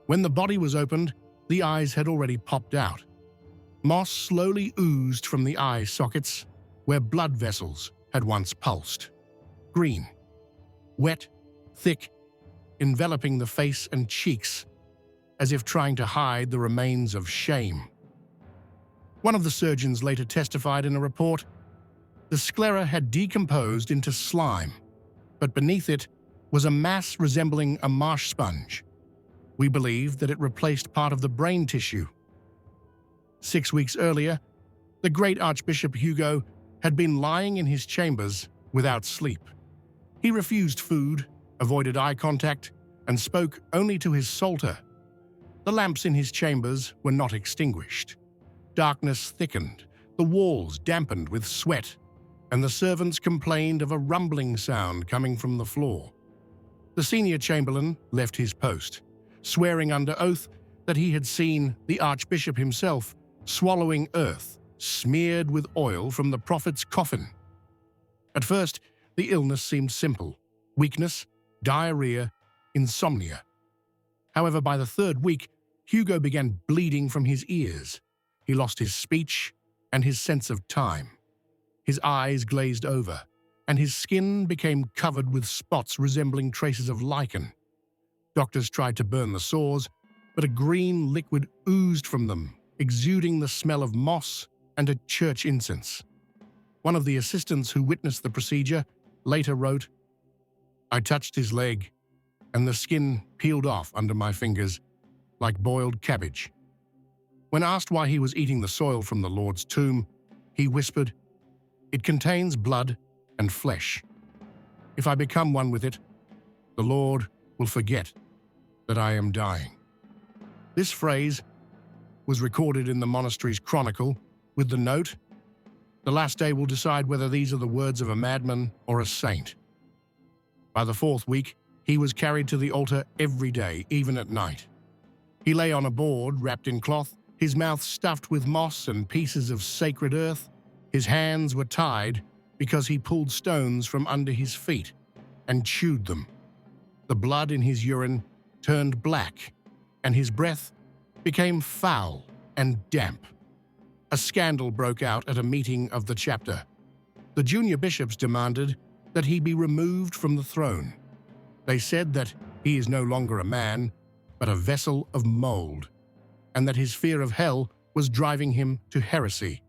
When the body was opened, the eyes had already popped out. Moss slowly oozed from the eye sockets where blood vessels had once pulsed. Green, wet, thick, enveloping the face and cheeks, as if trying to hide the remains of shame. One of the surgeons later testified in a report, the sclera had decomposed into slime, but beneath it was a mass resembling a marsh sponge. We believe that it replaced part of the brain tissue. 6 weeks earlier, the great Archbishop Hugo had been lying in his chambers without sleep. He refused food, avoided eye contact, and spoke only to his psalter. The lamps in his chambers were not extinguished. Darkness thickened, the walls dampened with sweat, and the servants complained of a rumbling sound coming from the floor. The senior chamberlain left his post, swearing under oath that he had seen the Archbishop himself swallowing earth smeared with oil from the prophet's coffin. At first, the illness seemed simple: weakness, diarrhea, insomnia. However, by the 3rd week, Hugo began bleeding from his ears. He lost his speech and his sense of time. His eyes glazed over, and his skin became covered with spots resembling traces of lichen. Doctors tried to burn the sores, but a green liquid oozed from them, exuding the smell of moss and a church incense. One of the assistants who witnessed the procedure later wrote, "I touched his leg, and the skin peeled off under my fingers like boiled cabbage." When asked why he was eating the soil from the Lord's tomb, he whispered, "It contains blood and flesh. If I become one with it, the Lord will forget that I am dying." This phrase was recorded in the monastery's chronicle with the note, "The last day will decide whether these are the words of a madman or a saint." By the 4th week, he was carried to the altar every day, even at night. He lay on a board wrapped in cloth, his mouth stuffed with moss and pieces of sacred earth. His hands were tied because he pulled stones from under his feet and chewed them. The blood in his urine turned black, and his breath became foul and damp. A scandal broke out at a meeting of the chapter. The junior bishops demanded that he be removed from the throne. They said that he is no longer a man, but a vessel of mold, and that his fear of hell was driving him to heresy.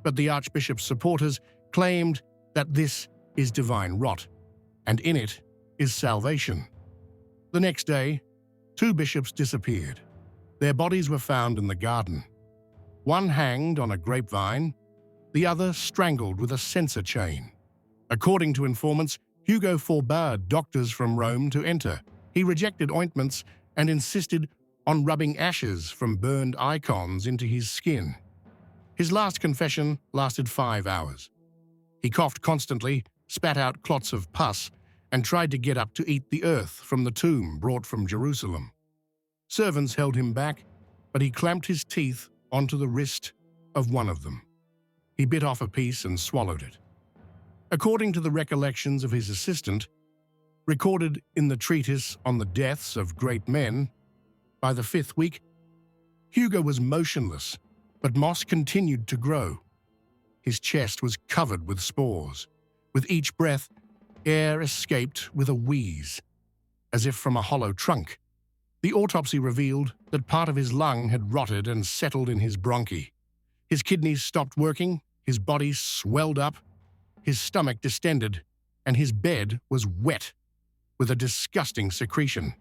But the Archbishop's supporters claimed that this is divine rot, and in it is salvation. The next day, 2 bishops disappeared. Their bodies were found in the garden. One hanged on a grapevine, the other strangled with a censer chain. According to informants, Hugo forbade doctors from Rome to enter. He rejected ointments and insisted on rubbing ashes from burned icons into his skin. His last confession lasted 5 hours. He coughed constantly, spat out clots of pus, and tried to get up to eat the earth from the tomb brought from Jerusalem. Servants held him back, but he clamped his teeth onto the wrist of one of them. He bit off a piece and swallowed it. According to the recollections of his assistant, recorded in the treatise on the deaths of great men, by the 5th week, Hugo was motionless, but moss continued to grow. His chest was covered with spores. With each breath, air escaped with a wheeze, as if from a hollow trunk. The autopsy revealed that part of his lung had rotted and settled in his bronchi. His kidneys stopped working, his body swelled up, his stomach distended, and his bed was wet with a disgusting secretion.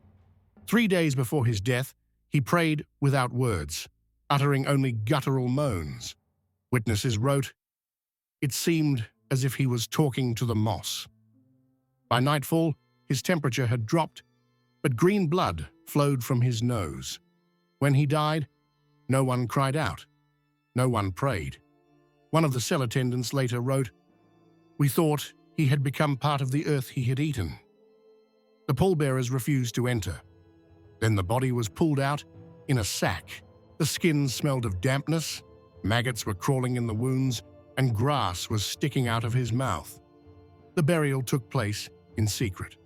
3 days before his death, he prayed without words, uttering only guttural moans. Witnesses wrote, "It seemed as if he was talking to the moss." By nightfall, his temperature had dropped, but green blood flowed from his nose. When he died, no one cried out. No one prayed. One of the cell attendants later wrote, "We thought he had become part of the earth he had eaten." The pallbearers refused to enter. Then the body was pulled out in a sack. The skin smelled of dampness, maggots were crawling in the wounds, and grass was sticking out of his mouth. The burial took place in secret.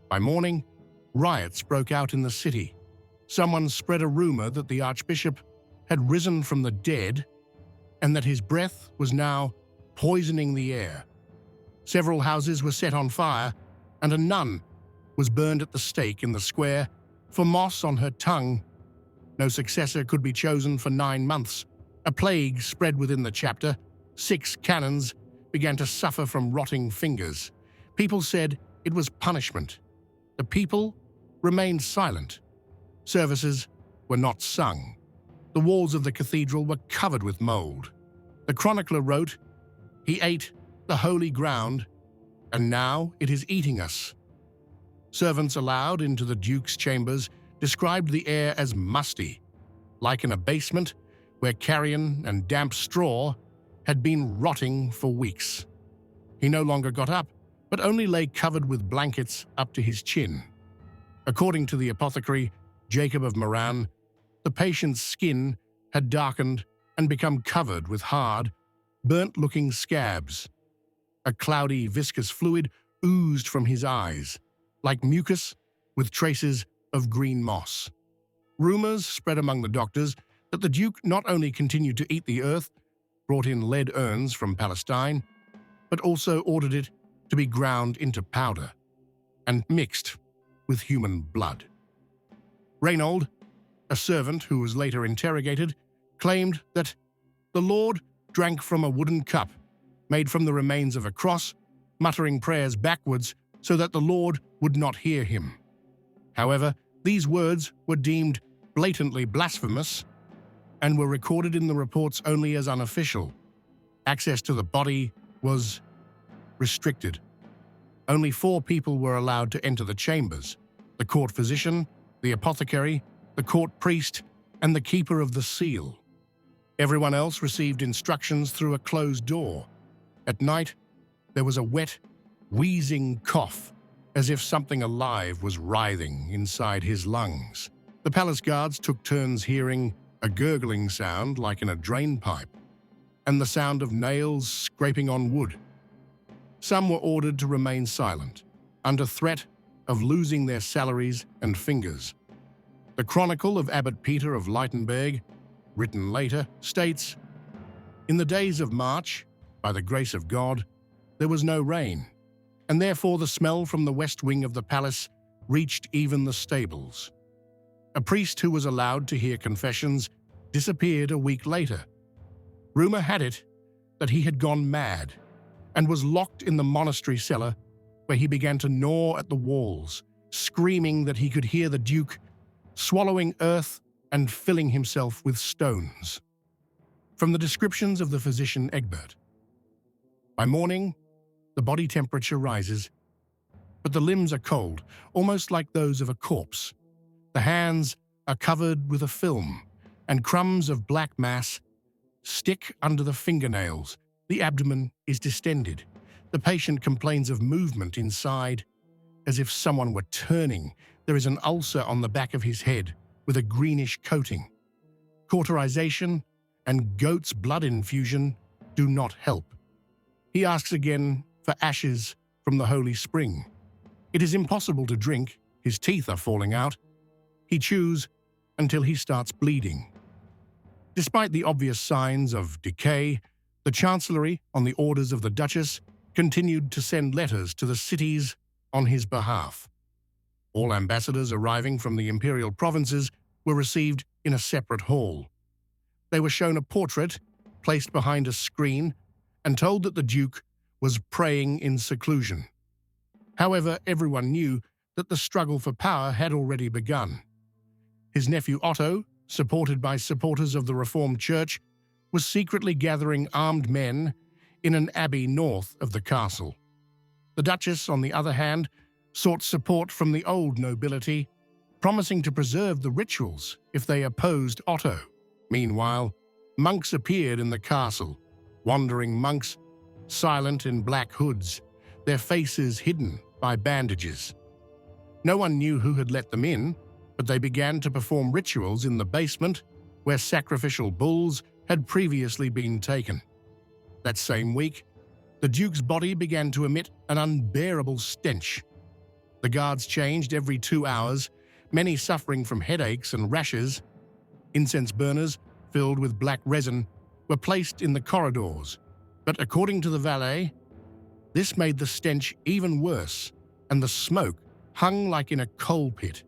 By morning, riots broke out in the city. someone spread a rumor that the archbishop had risen from the dead and that his breath was now poisoning the air. Several houses were set on fire, and a nun was burned at the stake in the square for moss on her tongue. No successor could be chosen for 9 months. A plague spread within the chapter. 6 canons began to suffer from rotting fingers. People said it was punishment. The people remained silent. Services were not sung. The walls of the cathedral were covered with mold. The chronicler wrote, "He ate the holy ground, and now it is eating us." Servants allowed into the Duke's chambers described the air as musty, like in a basement where carrion and damp straw had been rotting for weeks. He no longer got up, but only lay covered with blankets up to his chin. According to the apothecary Jacob of Moran, the patient's skin had darkened and become covered with hard, burnt-looking scabs. A cloudy, viscous fluid oozed from his eyes, like mucus with traces of green moss. Rumors spread among the doctors that the Duke not only continued to eat the earth, brought in lead urns from Palestine, but also ordered it to be ground into powder and mixed with human blood. Reynold, a servant who was later interrogated, claimed that the Lord drank from a wooden cup made from the remains of a cross, muttering prayers backwards so that the Lord would not hear him. However, these words were deemed blatantly blasphemous and were recorded in the reports only as unofficial. Access to the body was restricted. Only 4 people were allowed to enter the chambers: the court physician, the apothecary, the court priest, and the keeper of the seal. Everyone else received instructions through a closed door. At night, there was a wet, wheezing cough, as if something alive was writhing inside his lungs. The palace guards took turns hearing a gurgling sound like in a drain pipe, and the sound of nails scraping on wood. Some were ordered to remain silent, under threat of losing their salaries and fingers. The Chronicle of Abbot Peter of Leitenberg, written later, states, "In the days of March, by the grace of God, there was no rain, and therefore the smell from the west wing of the palace reached even the stables. A priest who was allowed to hear confessions disappeared a week later. Rumor had it that he had gone mad and was locked in the monastery cellar, where he began to gnaw at the walls, screaming that he could hear the Duke swallowing earth and filling himself with stones." From the descriptions of the physician Egbert, "By morning, the body temperature rises, but the limbs are cold, almost like those of a corpse. The hands are covered with a film, and crumbs of black mass stick under the fingernails. The abdomen is distended. The patient complains of movement inside, as if someone were turning. There is an ulcer on the back of his head with a greenish coating. Cauterization and goat's blood infusion do not help. He asks again for ashes from the holy spring. It is impossible to drink. His teeth are falling out. He chews until he starts bleeding." Despite the obvious signs of decay, the Chancellery, on the orders of the Duchess, continued to send letters to the cities on his behalf. All ambassadors arriving from the imperial provinces were received in a separate hall. They were shown a portrait placed behind a screen and told that the Duke was praying in seclusion. However, everyone knew that the struggle for power had already begun. His nephew Otto, supported by supporters of the Reformed Church, was secretly gathering armed men in an abbey north of the castle. The Duchess, on the other hand, sought support from the old nobility, promising to preserve the rituals if they opposed Otto. Meanwhile, monks appeared in the castle, wandering monks, silent in black hoods, their faces hidden by bandages. No one knew who had let them in, but they began to perform rituals in the basement where sacrificial bulls had previously been taken. That same week, the Duke's body began to emit an unbearable stench. The guards changed every 2 hours, many suffering from headaches and rashes. Incense burners filled with black resin were placed in the corridors, but according to the valet, this made the stench even worse, and the smoke hung like in a coal pit.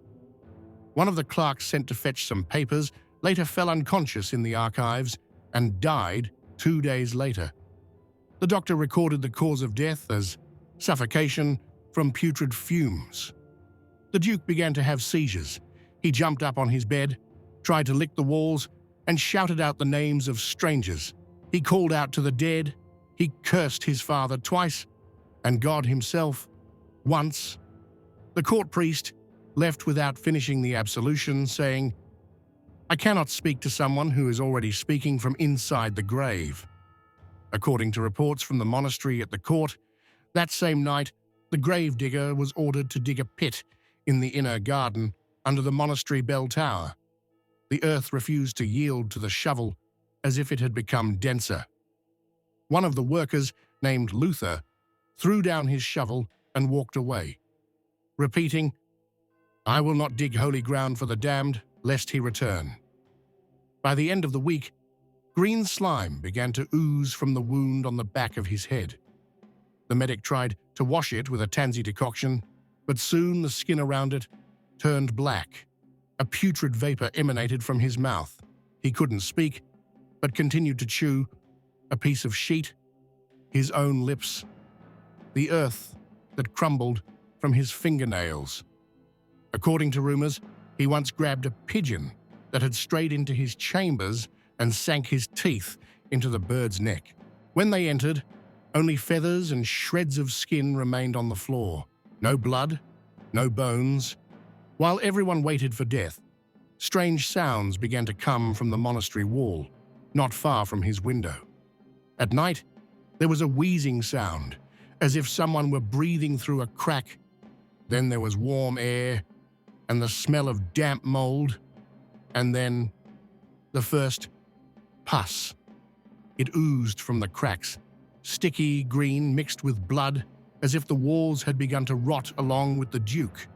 One of the clerks sent to fetch some papers later fell unconscious in the archives and died 2 days later. The doctor recorded the cause of death as suffocation from putrid fumes. The Duke began to have seizures. He jumped up on his bed, tried to lick the walls, and shouted out the names of strangers. He called out to the dead. He cursed his father twice, and God himself once. The court priest left without finishing the absolution, saying, "I cannot speak to someone who is already speaking from inside the grave." According to reports from the monastery at the court, that same night, the grave digger was ordered to dig a pit in the inner garden under the monastery bell tower. The earth refused to yield to the shovel as if it had become denser. One of the workers, named Luther, threw down his shovel and walked away, repeating, "I will not dig holy ground for the damned, lest he return." By the end of the week, green slime began to ooze from the wound on the back of his head. The medic tried to wash it with a tansy decoction, but soon the skin around it turned black. A putrid vapor emanated from his mouth. He couldn't speak, but continued to chew a piece of sheet, his own lips, the earth that crumbled from his fingernails. According to rumors, he once grabbed a pigeon that had strayed into his chambers and sank his teeth into the bird's neck. When they entered, only feathers and shreds of skin remained on the floor. No blood, no bones. While everyone waited for death, strange sounds began to come from the monastery wall, not far from his window. At night, there was a wheezing sound, as if someone were breathing through a crack. Then there was warm air and the smell of damp mold, and then the first pus. It oozed from the cracks, sticky green mixed with blood, as if the walls had begun to rot along with the Duke.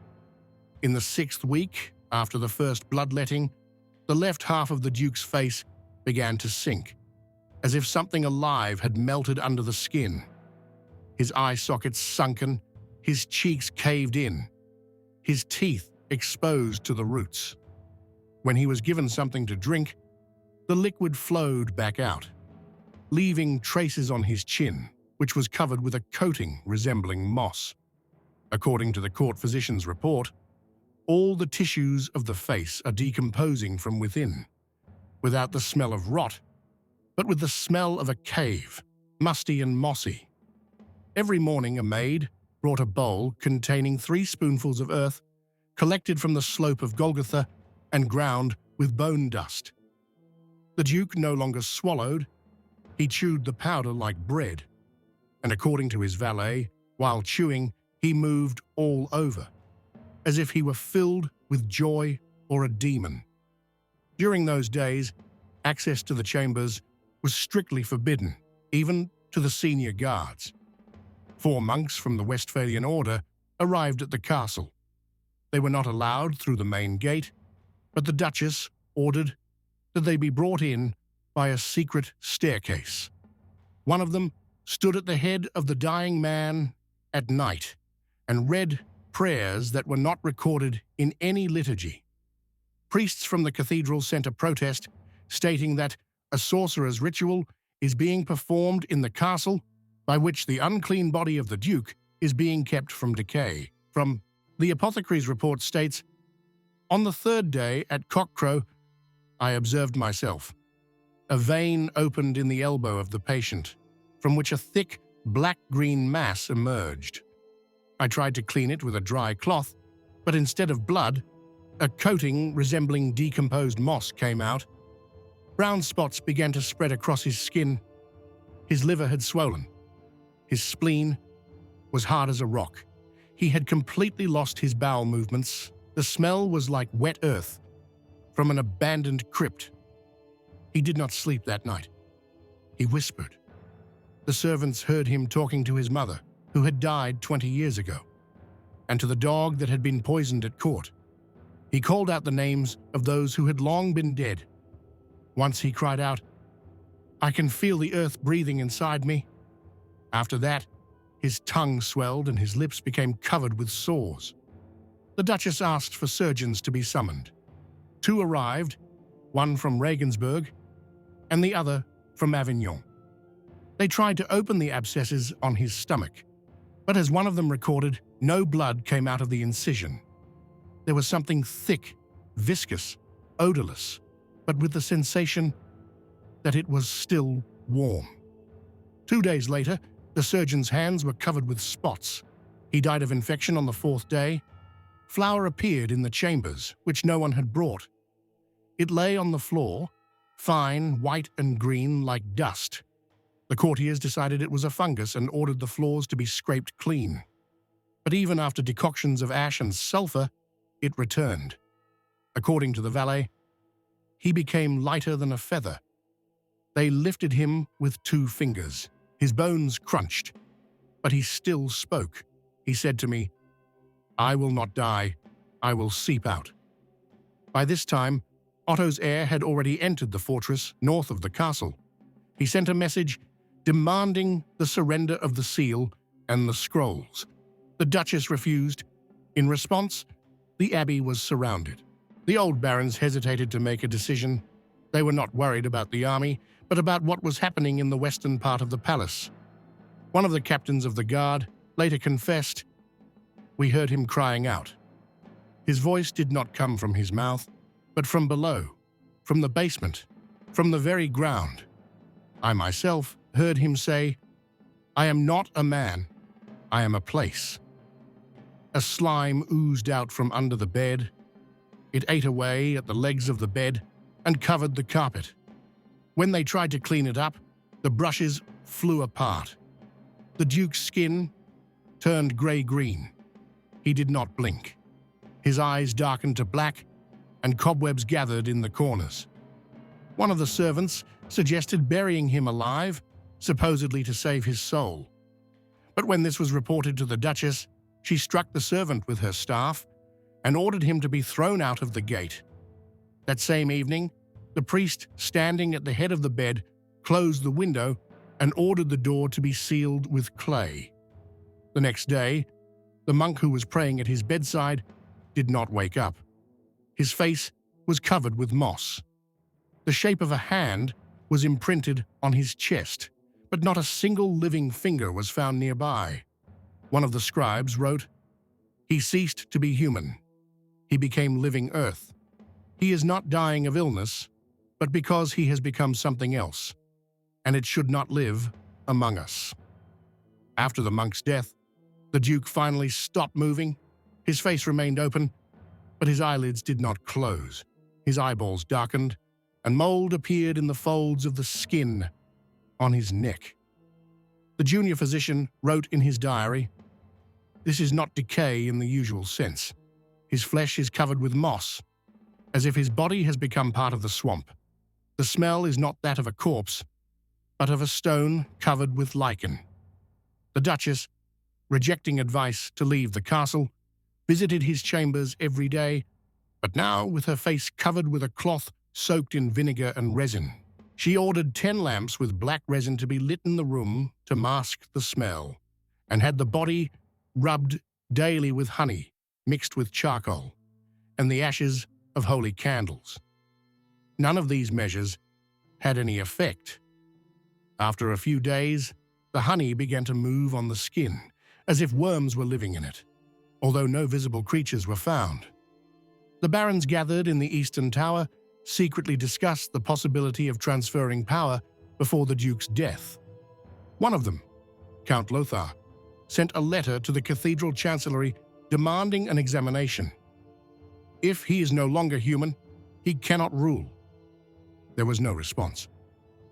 In the 6th week, after the first bloodletting, the left half of the Duke's face began to sink, as if something alive had melted under the skin. His eye sockets sunken, his cheeks caved in, his teeth exposed to the roots. When he was given something to drink, the liquid flowed back out, leaving traces on his chin, which was covered with a coating resembling moss. According to the court physician's report, all the tissues of the face are decomposing from within, without the smell of rot, but with the smell of a cave, musty and mossy. Every morning a maid brought a bowl containing 3 spoonfuls of earth, collected from the slope of Golgotha and ground with bone dust. The Duke no longer swallowed, he chewed the powder like bread, and according to his valet, while chewing, he moved all over, as if he were filled with joy or a demon. During those days, access to the chambers was strictly forbidden, even to the senior guards. 4 monks from the Westphalian order arrived at the castle. They were not allowed through the main gate, but the Duchess ordered that they be brought in by a secret staircase. One of them stood at the head of the dying man at night and read prayers that were not recorded in any liturgy. Priests from the cathedral sent a protest stating that a sorcerer's ritual is being performed in the castle by which the unclean body of the Duke is being kept from decay. From the apothecary's report states, "On the 3rd day at cockcrow, I observed myself. A vein opened in the elbow of the patient, from which a thick, black-green mass emerged. I tried to clean it with a dry cloth, but instead of blood, a coating resembling decomposed moss came out. Brown spots began to spread across his skin. His liver had swollen. His spleen was hard as a rock. He had completely lost his bowel movements. The smell was like wet earth from an abandoned crypt. He did not sleep that night. He whispered. The servants heard him talking to his mother, who had died 20 years ago, and to the dog that had been poisoned at court. He called out the names of those who had long been dead. Once he cried out, "I can feel the earth breathing inside me." After that, his tongue swelled and his lips became covered with sores. The Duchess asked for surgeons to be summoned. 2 arrived, one from Regensburg and the other from Avignon. They tried to open the abscesses on his stomach, but as one of them recorded, no blood came out of the incision. There was something thick, viscous, odorless, but with the sensation that it was still warm. 2 days later, the surgeon's hands were covered with spots. He died of infection on the 4th day. Flour appeared in the chambers, which no one had brought. It lay on the floor, fine, white and green like dust. The courtiers decided it was a fungus and ordered the floors to be scraped clean. But even after decoctions of ash and sulfur, it returned. According to the valet, he became lighter than a feather. They lifted him with 2 fingers. His bones crunched, but he still spoke. He said to me, "I will not die, I will seep out." By this time, Otto's heir had already entered the fortress north of the castle. He sent a message demanding the surrender of the seal and the scrolls. The Duchess refused. In response, the abbey was surrounded. The old barons hesitated to make a decision. They were not worried about the army, but about what was happening in the western part of the palace. One of the captains of the guard later confessed, "We heard him crying out." His voice did not come from his mouth, but from below, from the basement, from the very ground. I myself heard him say, "I am not a man, I am a place." A slime oozed out from under the bed. It ate away at the legs of the bed and covered the carpet. When they tried to clean it up, the brushes flew apart. The Duke's skin turned grey-green. He did not blink. His eyes darkened to black, and cobwebs gathered in the corners. One of the servants suggested burying him alive, supposedly to save his soul. But when this was reported to the Duchess, she struck the servant with her staff and ordered him to be thrown out of the gate. That same evening, the priest standing at the head of the bed closed the window and ordered the door to be sealed with clay. The next day, the monk who was praying at his bedside did not wake up. His face was covered with moss. The shape of a hand was imprinted on his chest, but not a single living finger was found nearby. One of the scribes wrote, "He ceased to be human. He became living earth. He is not dying of illness, but because he has become something else, and it should not live among us." After the monk's death, the Duke finally stopped moving. His face remained open, but his eyelids did not close. His eyeballs darkened, and mold appeared in the folds of the skin on his neck. The junior physician wrote in his diary, "This is not decay in the usual sense. His flesh is covered with moss, as if his body has become part of the swamp. The smell is not that of a corpse, but of a stone covered with lichen." The Duchess, rejecting advice to leave the castle, visited his chambers every day, but now with her face covered with a cloth soaked in vinegar and resin. She ordered 10 lamps with black resin to be lit in the room to mask the smell, and had the body rubbed daily with honey mixed with charcoal and the ashes of holy candles. None of these measures had any effect. After a few days, the honey began to move on the skin, as if worms were living in it, although no visible creatures were found. The barons gathered in the Eastern Tower secretly discussed the possibility of transferring power before the Duke's death. One of them, Count Lothar, sent a letter to the cathedral chancellery demanding an examination. If he is no longer human, he cannot rule. There was no response.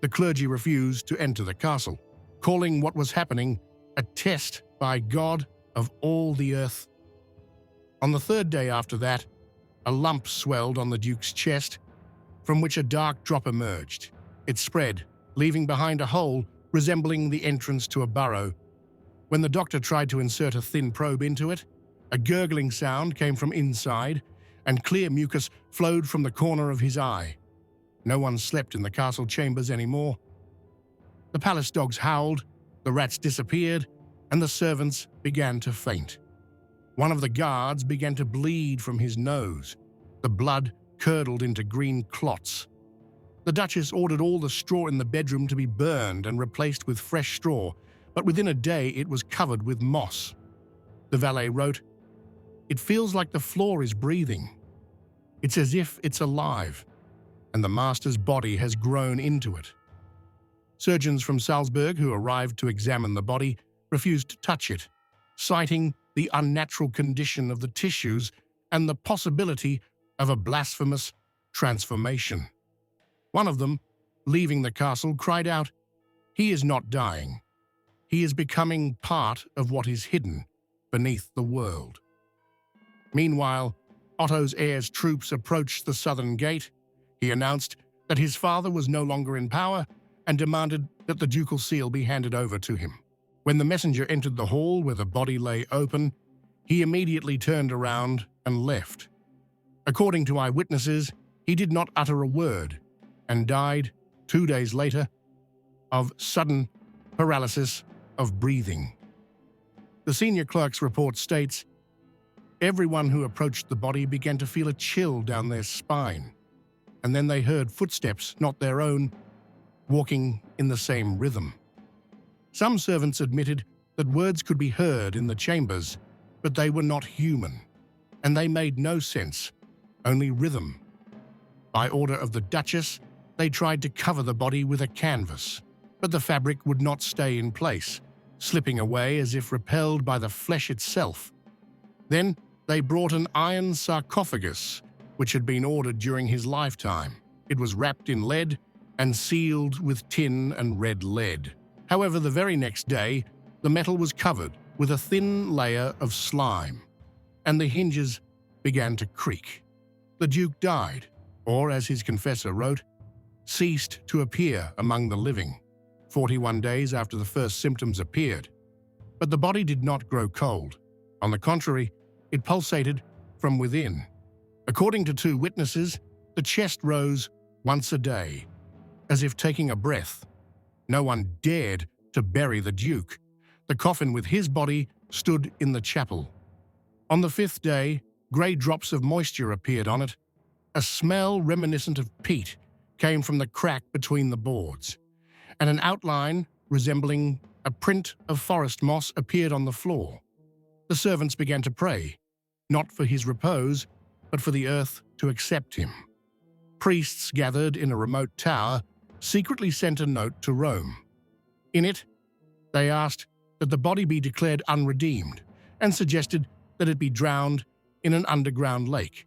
The clergy refused to enter the castle, calling what was happening a test by God of all the earth. On the 3rd day after that, a lump swelled on the Duke's chest, from which a dark drop emerged. It spread, leaving behind a hole resembling the entrance to a burrow. When the doctor tried to insert a thin probe into it, a gurgling sound came from inside, and clear mucus flowed from the corner of his eye. No one slept in the castle chambers anymore. The palace dogs howled, the rats disappeared, and the servants began to faint. One of the guards began to bleed from his nose. The blood curdled into green clots. The Duchess ordered all the straw in the bedroom to be burned and replaced with fresh straw, but within a day it was covered with moss. The valet wrote, "It feels like the floor is breathing. It's as if it's alive, and the master's body has grown into it." Surgeons from Salzburg who arrived to examine the body refused to touch it, citing the unnatural condition of the tissues and the possibility of a blasphemous transformation. One of them, leaving the castle, cried out, "He is not dying. He is becoming part of what is hidden beneath the world." Meanwhile, Otto's heir's troops approached the southern gate. He announced that his father was no longer in power and demanded that the ducal seal be handed over to him. When the messenger entered the hall where the body lay open, he immediately turned around and left. According to eyewitnesses, he did not utter a word and died 2 days later of sudden paralysis of breathing. The senior clerk's report states, "Everyone who approached the body began to feel a chill down their spine, and then they heard footsteps, not their own, walking in the same rhythm." Some servants admitted that words could be heard in the chambers, but they were not human, and they made no sense, only rhythm. By order of the Duchess, they tried to cover the body with a canvas, but the fabric would not stay in place, slipping away as if repelled by the flesh itself. Then they brought an iron sarcophagus, which had been ordered during his lifetime. It was wrapped in lead and sealed with tin and red lead. However, the very next day, the metal was covered with a thin layer of slime, and the hinges began to creak. The Duke died, or as his confessor wrote, ceased to appear among the living, 41 days after the first symptoms appeared. But the body did not grow cold. On the contrary, it pulsated from within. According to 2 witnesses, the chest rose once a day, as if taking a breath. No one dared to bury the Duke. The coffin with his body stood in the chapel. On the 5th day, grey drops of moisture appeared on it. A smell reminiscent of peat came from the crack between the boards, and an outline resembling a print of forest moss appeared on the floor. The servants began to pray, not for his repose, but for the earth to accept him. Priests gathered in a remote tower secretly sent a note to Rome. In it, they asked that the body be declared unredeemed and suggested that it be drowned in an underground lake.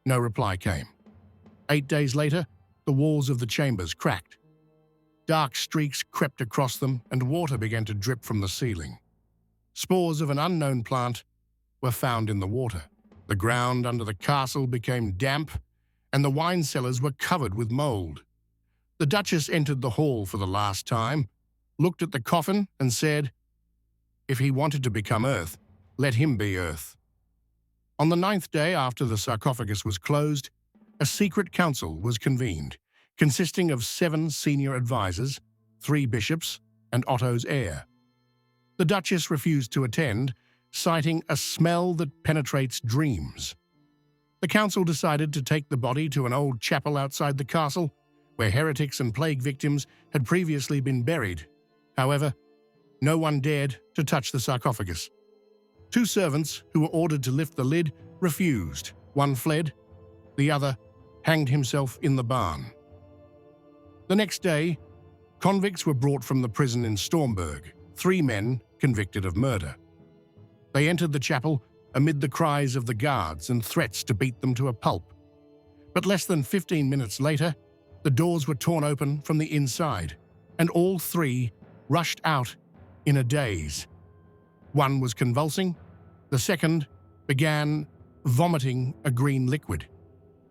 No reply came. 8 days later, the walls of the chambers cracked. Dark streaks crept across them and water began to drip from the ceiling. Spores of an unknown plant were found in the water. The ground under the castle became damp, and the wine cellars were covered with mold. The Duchess entered the hall for the last time, looked at the coffin and said, "If he wanted to become earth, let him be earth." On the 9th day after the sarcophagus was closed, a secret council was convened, consisting of 7 senior advisors, 3 bishops, and Otto's heir. The Duchess refused to attend, citing a smell that penetrates dreams. The council decided to take the body to an old chapel outside the castle, where heretics and plague victims had previously been buried. However, no one dared to touch the sarcophagus. 2 servants who were ordered to lift the lid refused. One fled, the other hanged himself in the barn. The next day, convicts were brought from the prison in Stormberg, 3 men convicted of murder. They entered the chapel amid the cries of the guards and threats to beat them to a pulp. But less than 15 minutes later, the doors were torn open from the inside, and all 3 rushed out in a daze. One was convulsing, the second began vomiting a green liquid.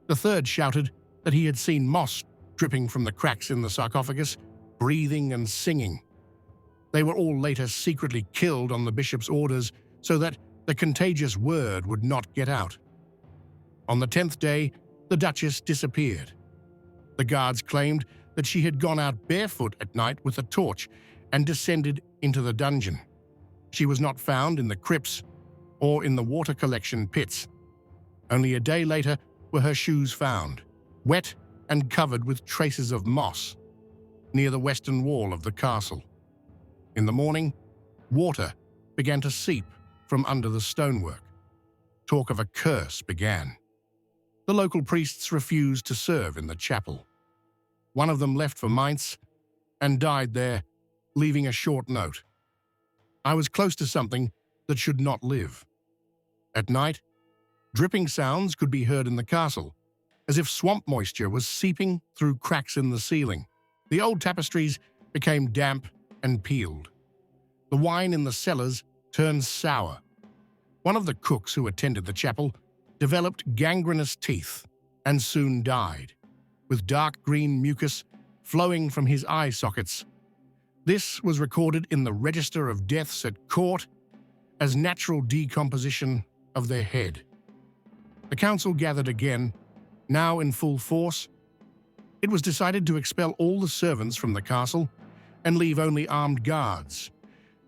The third shouted that he had seen moss dripping from the cracks in the sarcophagus, breathing and singing. They were all later secretly killed on the bishop's orders so that the contagious word would not get out. On the 10th day, the Duchess disappeared. The guards claimed that she had gone out barefoot at night with a torch and descended into the dungeon. She was not found in the crypts or in the water collection pits. Only a day later were her shoes found, wet and covered with traces of moss, near the western wall of the castle. In the morning, water began to seep from under the stonework. Talk of a curse began. The local priests refused to serve in the chapel. One of them left for Mainz and died there, leaving a short note. I was close to something that should not live. At night, dripping sounds could be heard in the castle, as if swamp moisture was seeping through cracks in the ceiling. The old tapestries became damp and peeled. The wine in the cellars turned sour. One of the cooks who attended the chapel developed gangrenous teeth and soon died, with dark green mucus flowing from his eye sockets. This was recorded in the register of deaths at court as natural decomposition of their head. The council gathered again, now in full force. It was decided to expel all the servants from the castle and leave only armed guards.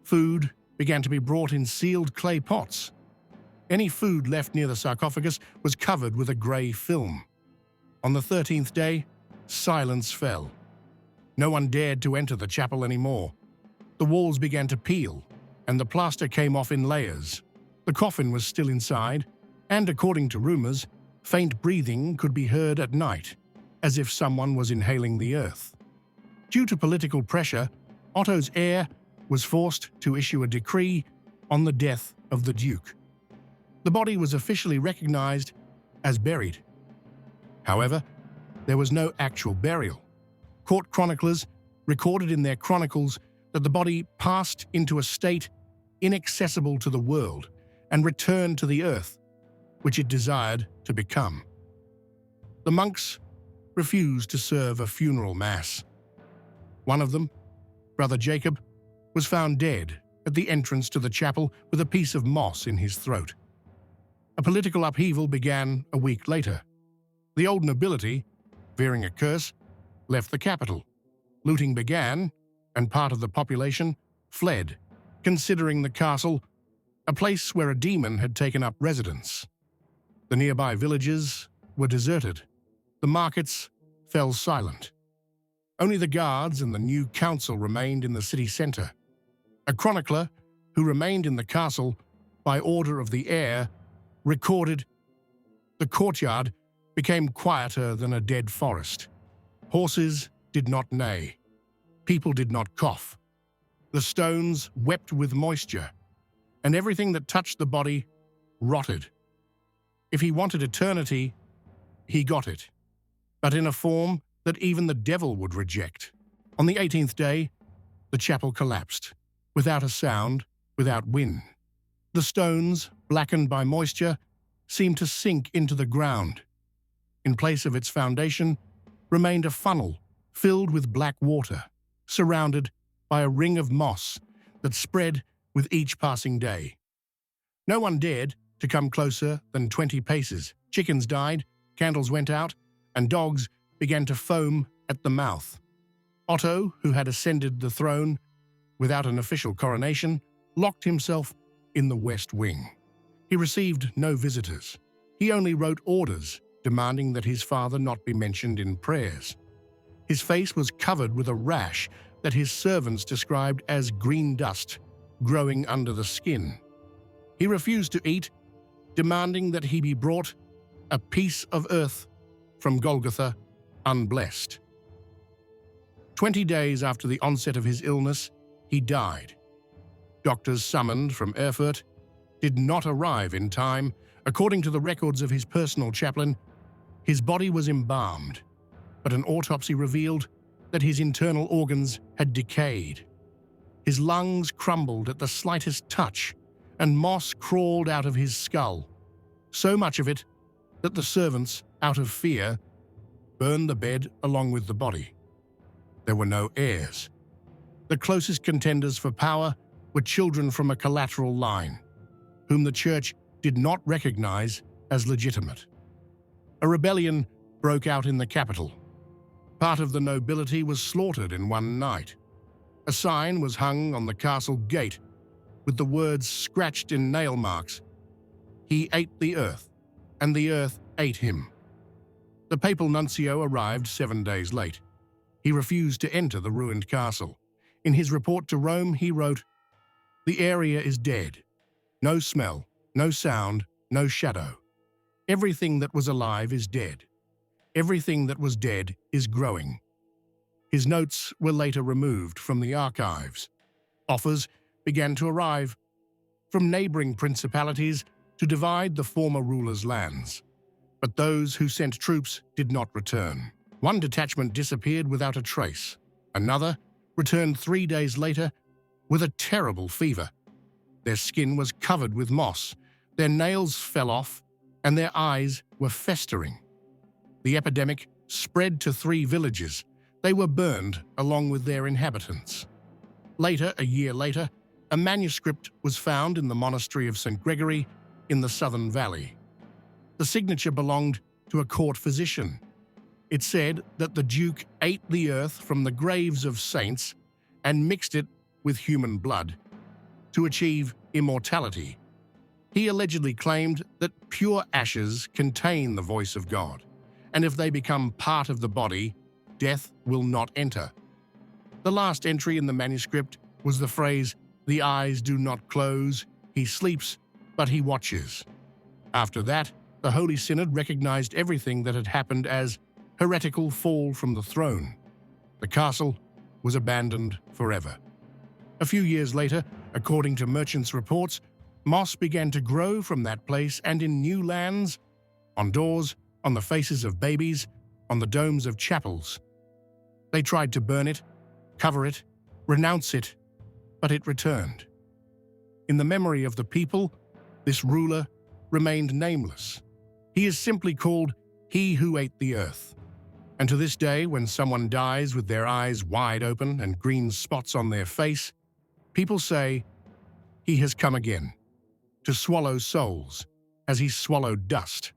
Food began to be brought in sealed clay pots. Any food left near the sarcophagus was covered with a grey film. On the 13th day, silence fell. No one dared to enter the chapel anymore. The walls began to peel, and the plaster came off in layers. The coffin was still inside, and according to rumours, faint breathing could be heard at night, as if someone was inhaling the earth. Due to political pressure, Otto's heir was forced to issue a decree on the death of the Duke. The body was officially recognized as buried. However, there was no actual burial. Court chroniclers recorded in their chronicles that the body passed into a state inaccessible to the world and returned to the earth, which it desired to become. The monks refused to serve a funeral mass. One of them, Brother Jacob, was found dead at the entrance to the chapel with a piece of moss in his throat. A political upheaval began a week later. The old nobility, fearing a curse, left the capital. Looting began, and part of the population fled, considering the castle a place where a demon had taken up residence. The nearby villages were deserted. The markets fell silent. Only the guards and the new council remained in the city centre. A chronicler, who remained in the castle by order of the heir, recorded, "The courtyard became quieter than a dead forest. Horses did not neigh. People did not cough. The stones wept with moisture, and everything that touched the body rotted. If he wanted eternity, he got it, but in a form that even the devil would reject." On the 18th day, the chapel collapsed, without a sound, without wind. The stones, blackened by moisture, seemed to sink into the ground. In place of its foundation remained a funnel filled with black water, surrounded by a ring of moss that spread with each passing day. No one dared to come closer than 20 paces. Chickens died, candles went out, and dogs began to foam at the mouth. Otto, who had ascended the throne without an official coronation, locked himself in the West Wing. He received no visitors. He only wrote orders demanding that his father not be mentioned in prayers. His face was covered with a rash that his servants described as green dust growing under the skin. He refused to eat, demanding that he be brought a piece of earth from Golgotha unblessed. 20 days after the onset of his illness, he died. Doctors summoned from Erfurt did not arrive in time. According to the records of his personal chaplain, his body was embalmed, but an autopsy revealed that his internal organs had decayed. His lungs crumbled at the slightest touch, and moss crawled out of his skull, so much of it that the servants, out of fear, burned the bed along with the body. There were no heirs. The closest contenders for power were children from a collateral line, whom the church did not recognize as legitimate. A rebellion broke out in the capital. Part of the nobility was slaughtered in one night. A sign was hung on the castle gate with the words scratched in nail marks, "He ate the earth, and the earth ate him." The papal nuncio arrived 7 days late. He refused to enter the ruined castle. In his report to Rome, he wrote, "The area is dead. No smell, no sound, no shadow. Everything that was alive is dead. Everything that was dead is growing." His notes were later removed from the archives. Offers began to arrive from neighboring principalities to divide the former ruler's lands. But those who sent troops did not return. One detachment disappeared without a trace. Another returned 3 days later with a terrible fever. Their skin was covered with moss, their nails fell off, and their eyes were festering. The epidemic spread to 3 villages. They were burned along with their inhabitants. Later, a year later, a manuscript was found in the monastery of St. Gregory in the Southern Valley. The signature belonged to a court physician. It said that the Duke ate the earth from the graves of saints and mixed it with human blood to achieve immortality. He allegedly claimed that pure ashes contain the voice of God, and if they become part of the body, death will not enter. The last entry in the manuscript was the phrase, "The eyes do not close, he sleeps, but he watches." After that, the Holy Synod recognized everything that had happened as heretical fall from the throne. The castle was abandoned forever. A few years later, according to merchants' reports, moss began to grow from that place and in new lands, on doors, on the faces of babies, on the domes of chapels. They tried to burn it, cover it, renounce it, but it returned. In the memory of the people, this ruler remained nameless. He is simply called "He who ate the earth." And to this day, when someone dies with their eyes wide open and green spots on their face, people say, "He has come again, to swallow souls, as he swallowed dust."